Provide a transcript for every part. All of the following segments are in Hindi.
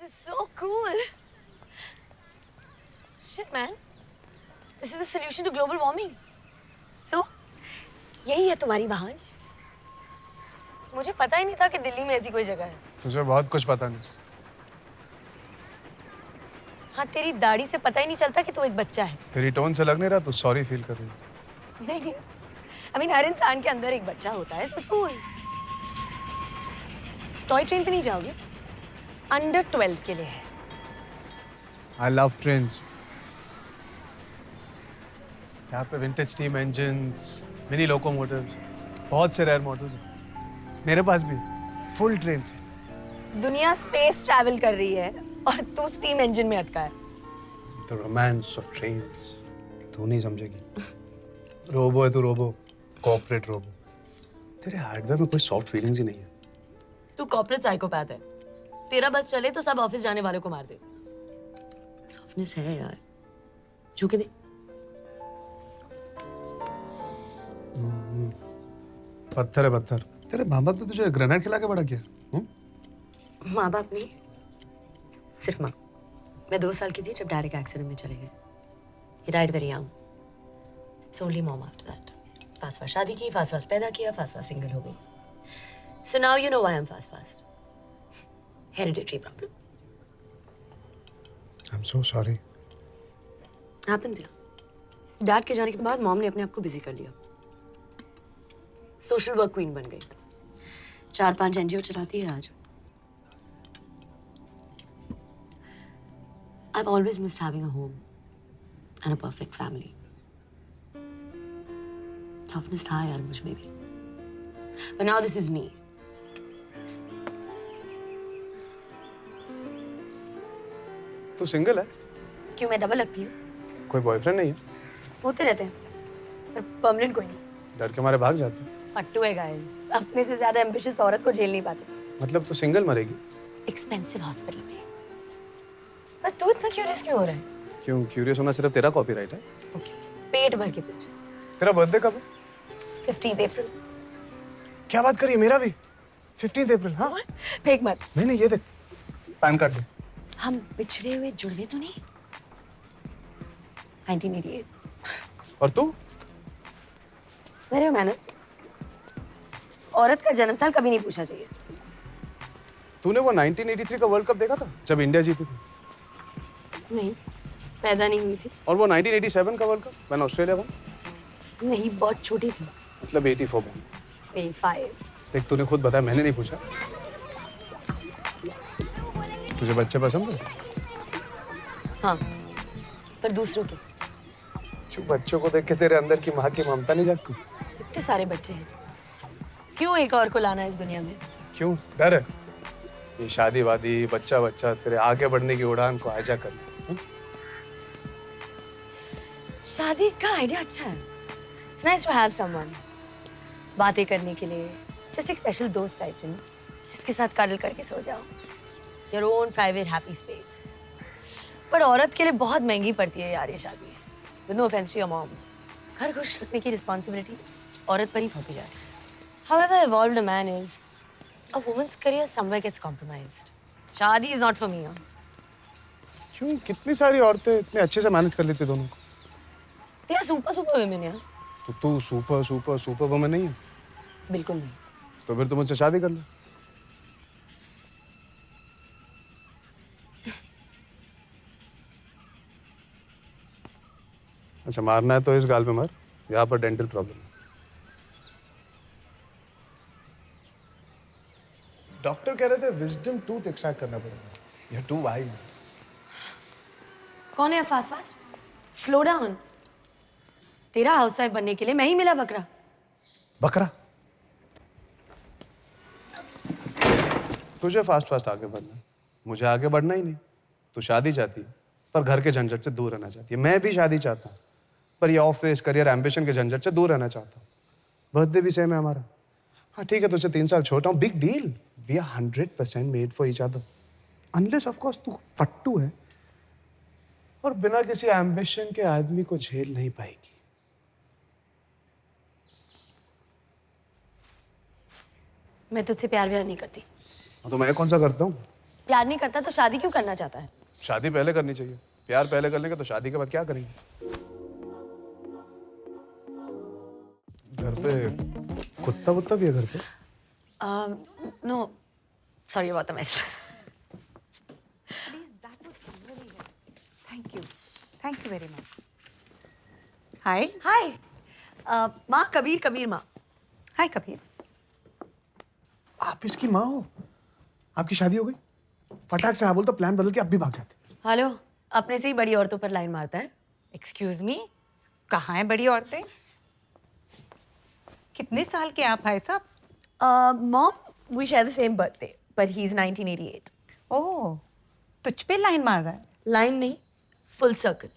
is so cool. Shit, man. This is the solution to global warming. So, यही है तुम्हारी वाहन? मुझे पता ही नहीं था कि दिल्ली में ऐसी कोई जगह है। तुझे बहुत कुछ पता नहीं। हाँ, तेरी दाढ़ी से पता ही नहीं चलता कि तू एक बच्चा है। तेरी टोन से लग नहीं रहा तू सॉरी फील कर रही है। नहीं, I mean, हर इंसान के अंदर एक बच्चा होता है, so it's cool. Toy train पे नहीं जाओगे? अंडर 12 के लिए है। I love trains. यहाँ पे vintage steam engines, mini locomotives, बहुत से रेयर मॉडल्स हैं। मेरे पास भी फुल ट्रेन से। दुनिया स्पेस ट्रैवल कर रही है और तू स्टीम इंजन में अटका है। The romance of trains. तू नहीं समझेगी। रोबो है तू, रोबो, कॉर्पोरेट रोबो। तेरे हार्डवेयर में कोई सॉफ्ट फीलिंग्स ही नहीं है। तू कॉर्पोरेट साइकोपैथ है। तेरा बस चले तो सब ऑफिस जाने वालों को मार दे। सॉफ्टनेस है यार, छू के दे। पत्थर है पत्थर। तेरे माँ बाप ने तुझे ग्रेनेड खिला के बड़ा किया। माँ बाप नहीं, सिर्फ माँ। मैं 2 साल की थी जब डैड एक एक्सीडेंट में चले गए। He died very young. It's only mom after that. Fast fast शादी की, फास्ट फास्ट पैदा किया, फास्ट फास्ट सिंगल हो गई। So now you know why I'm fast fast. Hereditary problem. I'm so sorry. Happens यार। डैड के जाने के बाद मॉम ने अपने आप को बिजी कर लिया। सोशल वर्क क्वीन बन गई। 4-5 एनजीओ चलाती है आज। I've always missed having a home and a perfect family. Softness था यार मुझ में भी। But now this is me. तू सिंगल है? क्यों, मैं डबल लगती हूँ? कोई बॉयफ्रेंड नहीं है? होते रहते हैं, पर परमानेंट कोई नहीं। डर के मारे भाग जाते हैं। फट्टू है गाइस, अपने से ज्यादा एम्बिशियस औरत को झेल नहीं पाते। मतलब तू सिंगल मरेगी? एक्सपेंसिव हॉस्पिटल में। पर तू इतना क्यूरियस क्यों हो रहा है? क्यों क्यूरियस होना सिर्फ तेरा कॉपीराइट है? ओके, पेट भर के पूछ। तेरा बर्थडे कब है? 15 अप्रैल। क्या बात करी है, मेरा भी 15 अप्रैल। हाँ फेक मत। नहीं ये देख, पैन कार्ड दे। हम बिछड़े हुए जुड़वे तो नहीं? 1988। और तू? मेरे मैनर्स। औरत का जन्म साल कभी नहीं पूछना चाहिए। तूने वो 1983 का वर्ल्ड कप देखा था जब इंडिया जीती थी? नहीं, पैदा नहीं हुई थी। और वो 1987 का world cup when Australia won? नहीं, बहुत छोटी थी। मतलब 84 में। 85। देख तूने खुद बताया, मैंने नहीं पूछा। तुझे बच्चे पसंद है? हाँ, पर दूसरों के। क्यों, बच्चों को देख के तेरे अंदर की माँ की ममता नहीं जागती? इतने सारे बच्चे हैं, क्यों एक और को लाना इस दुनिया में? क्यों, डर है? ये शादी वादी बच्चा बच्चा तेरे आगे बढ़ने की उड़ान को आजा कर। शादी का आइडिया अच्छा है। It's nice to have someone बातें करने के लिए, just एक स्पेशल दोस्त टाइप से, जिसके साथ कडल करके सो जाओ। Your own private happy space. पर औरत के लिए बहुत महंगी पड़ती है यार ये शादी। With no offense to your mom. घर खुश रखने की रिस्पॉन्सिबिलिटी औरत पर ही थोपी जाती है। However evolved a man is, a woman's career somewhere gets compromised. शादी is not for me. क्यों, कितनी सारी औरतें इतने अच्छे से मैनेज कर लेती दोनों को। तेरा सुपर वुमेन है। तो तू सुपर वुमन नहीं है? बिल्कुल नहीं। तो फिर तू मुझसे शादी कर ले। अच्छा, मारना है तो इस गाल पे मार, यहाँ पर डेंटल प्रॉब्लम है। डॉक्टर कह रहे थे विजडम टूथ एक्सट्रैक्ट करना पड़ेगा। You are too wise. कौन है फास्ट फास्ट? Slow down. तेरा हाउसवाइफ बनने के लिए मैं ही मिला बकरा। बकरा? तुझे फास्ट आगे बढ़ना है, मुझे आगे बढ़ना ही नहीं। तू शादी चाहती है पर घर के झंझट से दूर रहना चाहती है। मैं भी शादी चाहता हूँ पर ये ऑफिस करियर एम्बिशन के झंझट से दूर रहना चाहता हूँ। बर्थडे भी सेम है हमारा। हाँ ठीक है, तुझसे 3 साल छोटा हूँ, big deal. We are 100% made for each other. Unless of course तू फट्टू है और बिना किसी एम्बिशन के आदमी को झेल नहीं पाएगी। मैं तुझसे प्यार व्यार नहीं करती। तो मैं कौन सा करता हूँ? प्यार नहीं करता तो शादी क्यों करना चाहता है? शादी पहले करनी चाहिए। प्यार पहले कर लेंगे तो शादी के बाद क्या करेंगे? घर पे कुत्ता वुत्ता भी है घर पे? No, sorry about the mess. Please, that would really help. Thank you. Thank you very much. Hi. हाय, माँ कबीर, कबीर माँ। Hi, Kabir. आप इसकी माँ हो? आपकी शादी हो गई? फटाक से हाँ बोल तो प्लान बदल के आप भी भाग जाते। हेलो, अपने से ही बड़ी औरतों पर लाइन मारता है। Excuse me. कहाँ हैं बड़ी औरतें? कितने साल के आप भाई साहब? Mom, we share the same birthday, but he is 1988. Oh, तुझ पे लाइन मार रहा है? लाइन नहीं, फुल सर्कल।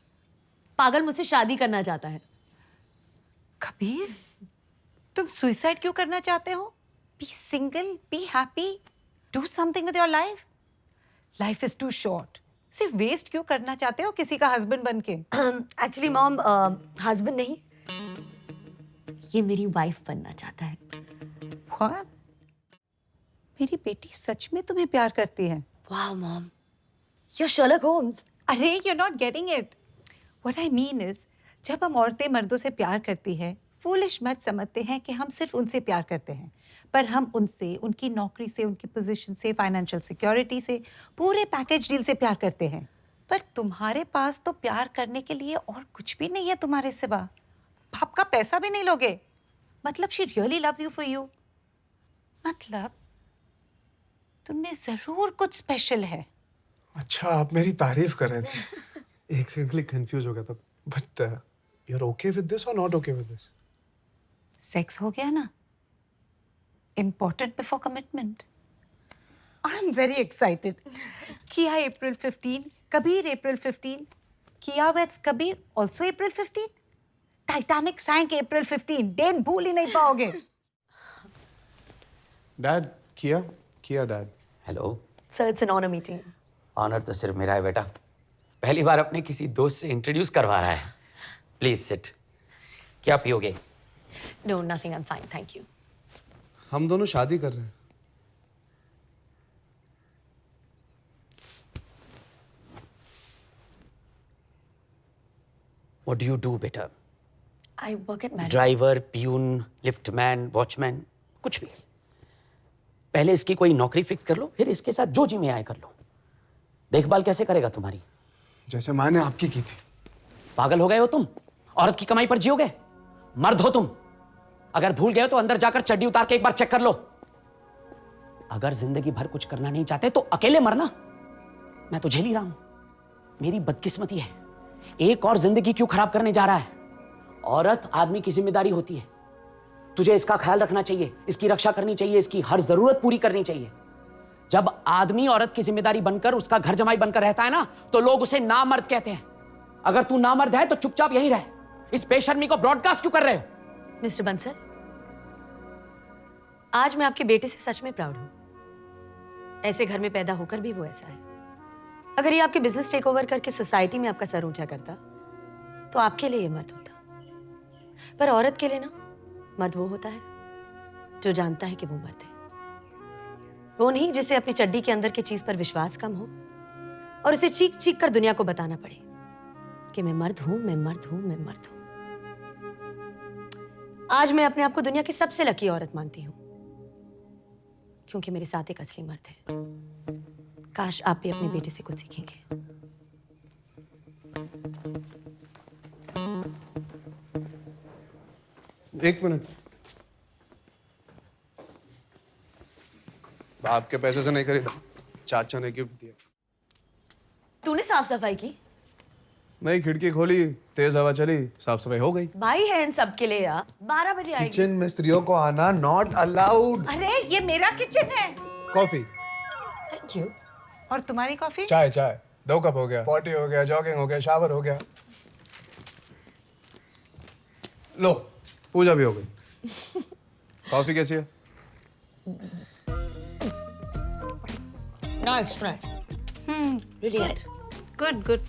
पागल मुझसे शादी करना चाहता है। कबीर, तुम सुसाइड क्यों करना चाहते हो? Be single, be happy, do something with your life. Life is too short. सिर्फ वेस्ट क्यों करना चाहते हो किसी का हस्बैंड बन के? एक्चुअली मॉम, हस्बैंड नहीं, ये मेरी वाइफ बनना चाहता है। What? मेरी बेटी सच में तुम्हें प्यार करती है? वाह मॉम, you're Sherlock Holmes. अरे, you're not getting it. What I mean is, जब हम औरतें मर्दों से प्यार करती हैं, फूलिश मर्द समझते हैं कि हम सिर्फ उनसे प्यार करते हैं, पर हम उनसे, उनकी नौकरी से, उनकी पोजीशन से, फाइनेंशियल सिक्योरिटी से, पूरे पैकेज डील से प्यार करते हैं। पर तुम्हारे पास तो प्यार करने के लिए और कुछ भी नहीं है तुम्हारे सिवा। बाप का पैसा भी नहीं लोगे। मतलब she really loves you for you. मतलब तुमने जरूर कुछ स्पेशल है। अच्छा, आप मेरी तारीफ कर रहे थे। एक सेकंड के लिए कंफ्यूज हो गया था। But you are okay with this और not okay with this? Sex हो गया ना, important before commitment. I am very excited. Kia April 15, Kabir April 15, Kia weds Kabir also April 15, Titanic sank April 15। Date भूल ही नहीं पाओगे। Dad, Kia dad. Hello. Sir, it's an honour meeting. Honour तो सिर्फ मेरा है बेटा। पहली बार अपने किसी दोस्त से इंट्रोड्यूस करवा रहा है। Please sit. क्या पियोगे? No, nothing, I am fine, thank you. हम दोनों शादी कर रहे हैं। व्हाट डू यू डू बेटा? I work at marriage. Driver, peon, liftman, watchman, कुछ भी। पहले इसकी कोई नौकरी फिक्स कर लो, फिर इसके साथ जो जी में आए कर लो। देखभाल कैसे करेगा तुम्हारी? जैसे माँ ने आपकी की थी। पागल हो गए हो तुम? औरत की कमाई पर जियोगे? मर्द हो तुम। अगर भूल गए हो तो अंदर जाकर चड्डी उतार के एक बार चेक कर लो। अगर जिंदगी भर कुछ करना नहीं चाहते तो अकेले मरना। मैं तो झेल ही रहा हूं। मेरी बदकिस्मती है। एक और जिंदगी क्यों खराब करने जा रहा है? औरत आदमी की जिम्मेदारी होती है। तुझे इसका ख्याल रखना चाहिए, इसकी रक्षा करनी चाहिए, इसकी हर जरूरत पूरी करनी चाहिए। जब आदमी औरत की जिम्मेदारी बनकर उसका घर जमाई बनकर रहता है ना, तो लोग उसे नामर्द कहते हैं। अगर तू नामर्द है तो चुपचाप यहीं रह। इस बेशर्मी को ब्रॉडकास्ट क्यों कर रहे हो? मिस्टर बंसल, आज मैं आपके बेटे से सच में प्राउड हूं। ऐसे घर में पैदा होकर भी वो ऐसा है। अगर ये आपके बिजनेस टेक ओवर करके सोसाइटी में आपका सर ऊंचा करता तो आपके लिए ये मर्द होता। पर औरत के लिए ना, मर्द वो होता है जो जानता है कि वो मर्द है। वो नहीं जिसे अपनी चड्डी के अंदर की चीज पर विश्वास कम हो और उसे चीख चीख कर दुनिया को बताना पड़े कि मैं मर्द हूं, मैं मर्द हूं, मैं मर्द हूं। आज मैं अपने आप को दुनिया की सबसे लकी औरत मानती हूं, क्योंकि मेरे साथ एक असली मर्द है। काश आप भी अपने बेटे से कुछ सीखेंगे। एक मिनट। बाप के पैसे से नहीं खरीदा, चाचा ने गिफ्ट दिया। तूने साफ सफाई की? नई खिड़की खोली, तेज हवा चली, साफ सफाई हो गई। भाई है इन सब के लिए यार। 12 बजे आएगी। किचन में स्त्रियों को आना नॉट अलाउड। अरे, ये मेरा किचन है। कॉफी। Thank you. और तुम्हारी कॉफी? चाय 2 कप हो गया, पॉटी हो गया, जॉगिंग हो गया, शावर हो गया। लो, पूजा भी हो गई। कॉफी कैसी है? Nice, nice. Really nice. Good good.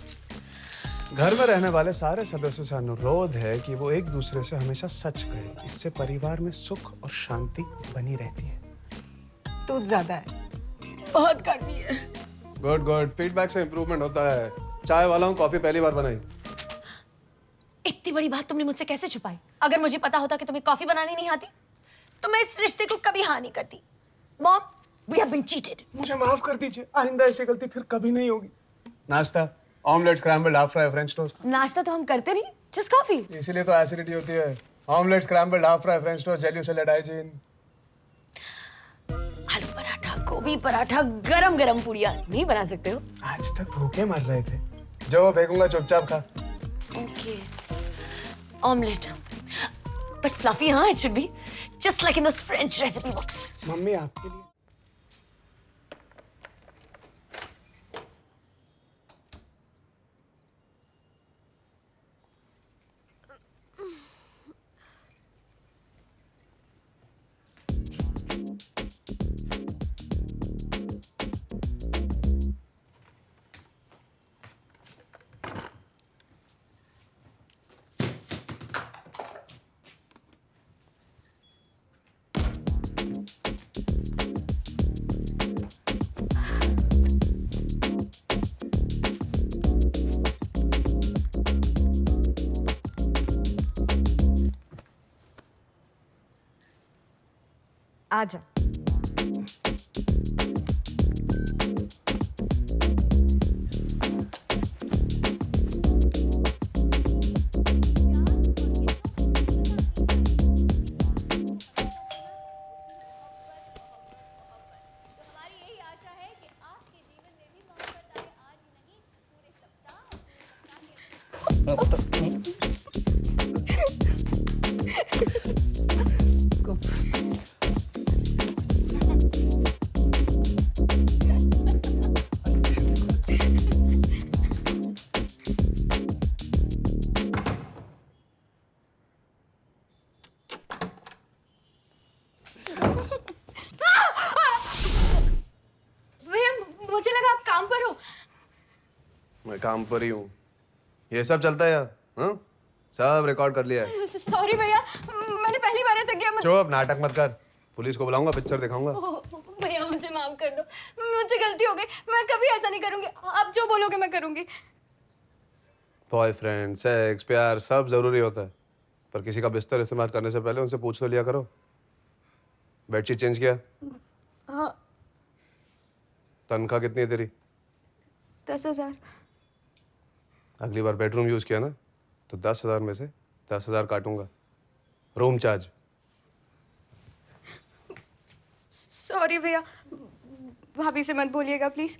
घर में रहने वाले सारे सदस्यों से अनुरोध है कि वो एक दूसरे से हमेशा सच कहें। इससे परिवार में सुख और शांति बनी रहती है। दूध ज्यादा है। बहुत कड़वी है। गुड गुड, फीडबैक से इम्प्रूवमेंट होता है। चाय वाला हूँ, कॉफी पहली बार बनाई। इतनी बड़ी बात तुमने मुझसे कैसे छुपाई? अगर मुझे पता होता कि तुम्हें कॉफी बनानी नहीं आती तो मैं इस रिश्ते को कभी हाँ नहीं करती। Mom, we have been cheated. मुझे माफ कर दीजिए, आइंदा ऐसी गलती फिर कभी नहीं होगी। नाश्ता, omelette, scrambled, half fry, French toast. नाश्ता तो हम करते नहीं, जस्ट कॉफी। इसीलिए तो एसिडिटी होती है। Omelette, scrambled, half fry, French toast, jelly salad, hygiene. आलू पराठा, गोभी पराठा, गरम गरम पुड़िया नहीं बना सकते हो? आज तक भूखे मर रहे थे। जो फेंकूंगा चुपचाप खा। ओके, ऑमलेट, बट फ्लफी, हाँ, it should be just like in those French recipe books. Mummy आपके लिए। आजा। भैया, मुझे लगा आप काम पर हो। मैं काम पर ही हूँ। ये सब चलता है यार, हाँ? सब रिकॉर्ड कर लिया है। सॉरी भैया, मैंने पहली बार ऐसा किया। चुप, नाटक मत कर। पुलिस को बुलाऊंगा, पिक्चर दिखाऊंगा। भैया मुझे माफ कर दो, मुझसे गलती हो गई, मैं कभी ऐसा नहीं करूंगी। आप जो बोलोगे मैं करूंगी। बॉयफ्रेंड, सेक्स, प्यार सब जरूरी होता है, पर किसी का बिस्तर इस्तेमाल करने से पहले उनसे पूछ तो लिया करो। बेडशीट चेंज किया? हाँ। तनख्वाह कितनी है तेरी? 10,000। अगली बार बेडरूम यूज किया ना तो 10,000 में से 10,000 काटूंगा। Room charge. सॉरी भैया, भाभी से मत बोलिएगा प्लीज।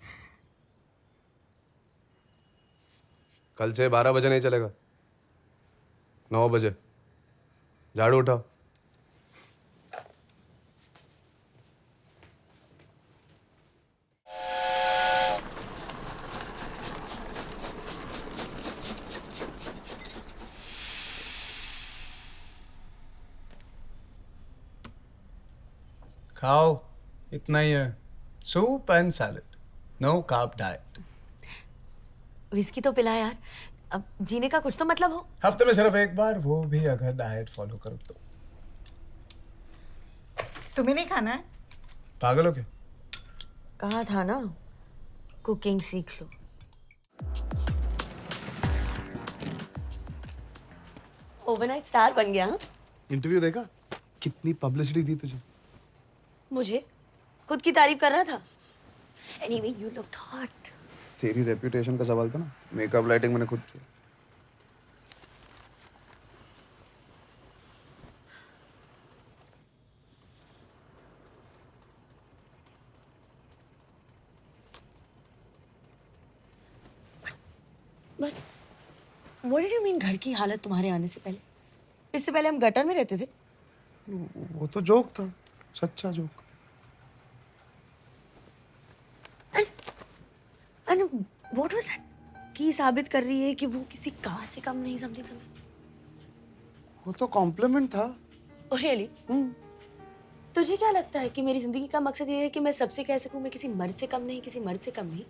कल से 12 बजे नहीं चलेगा, 9 बजे। झाड़ू उठाओ। खाओ, इतना ही है। Soup and salad, no carb diet. Whisky तो पिला यार, अब जीने का कुछ तो मतलब हो। हफ्ते में सिर्फ एक बार, वो भी अगर डाइट फॉलो करो तो। तुम्हें नहीं खाना है? पागल हो क्या? कहा था ना, कुकिंग सीख लो। ओवरनाइट स्टार बन गया। हाँ? इंटरव्यू देखा? कितनी पब्लिसिटी दी तुझे। मुझे खुद की तारीफ कर रहा था। Anyway, you looked hot. तेरी रेपुटेशन का सवाल था ना, मेकअप लाइटिंग मैंने खुद किया। But what did you mean घर की हालत तुम्हारे आने से पहले? इससे पहले हम गटर में रहते थे। वो तो जोक था, सच्चा joke. And what was that? की साबित कर रही है कि वो किसी कार से कम नहीं, समथिंग समथिंग। वो तो कॉम्प्लीमेंट था। Oh really? तुझे क्या लगता है कि मेरी जिंदगी का मकसद ये है कि मैं सबसे कह सकूं मैं किसी मर्द से कम नहीं, किसी मर्द से कम नहीं?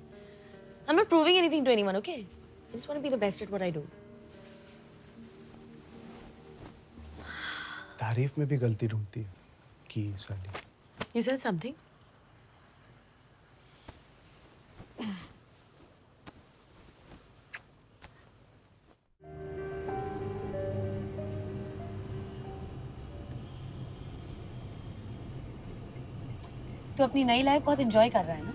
I'm not proving anything to anyone, okay? I just want to be the best at what I do. तारीफ में भी गलती ढूंढती है की साली। You said something? तू अपनी नई लाइफ बहुत एंजॉय कर रहा है ना?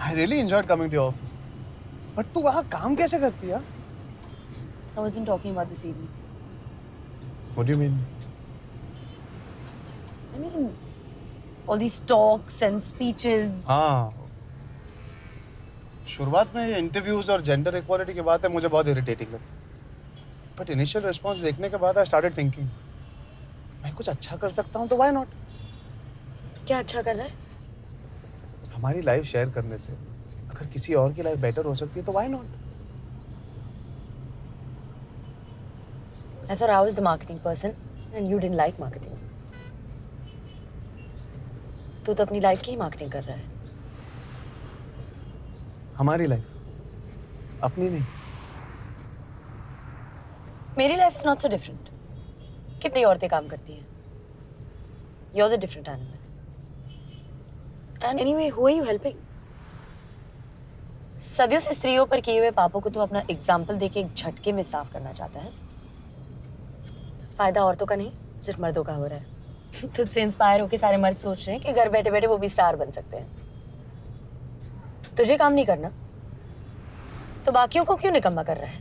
I really enjoyed coming to your office. But तू वहाँ काम कैसे करती है? I wasn't talking about this evening. What do you mean? I mean, all these talks and speeches. हाँ, शुरुआत में इंटरव्यूज और जेंडर इक्वालिटी की बात है मुझे बहुत इरिटेटिंग लगती। बट इनिशियल रिस्पॉन्स देखने के बाद आई स्टार्टेड थिंकिंग, मैं कुछ अच्छा कर सकता हूँ तो व्हाई नॉट? क्या अच्छा कर रहा है? हमारी लाइफ शेयर करने से अगर किसी और की लाइफ बेटर हो सकती है तो why not? I thought I was the marketing person and you didn't like marketing. तू तो अपनी लाइफ की ही मार्केटिंग कर रहा है। हमारी लाइफ, अपनी नहीं। मेरी life is not so different. कितनी औरतें काम करती हैं। You're the different animal. And anyway, who are you helping? सदियों से स्त्रियों पर किए हुए पापों को तो अपना एग्जाम्पल देके एक झटके में साफ करना चाहता है। फायदा औरतों का नहीं, सिर्फ मर्दों का हो रहा है। तुझसे इंस्पायर होके सारे मर्द सोच रहे हैं कि घर बैठे बैठे वो भी स्टार बन सकते हैं। तुझे काम नहीं करना तो बाकियों को क्यों निकम्मा कर रहा है?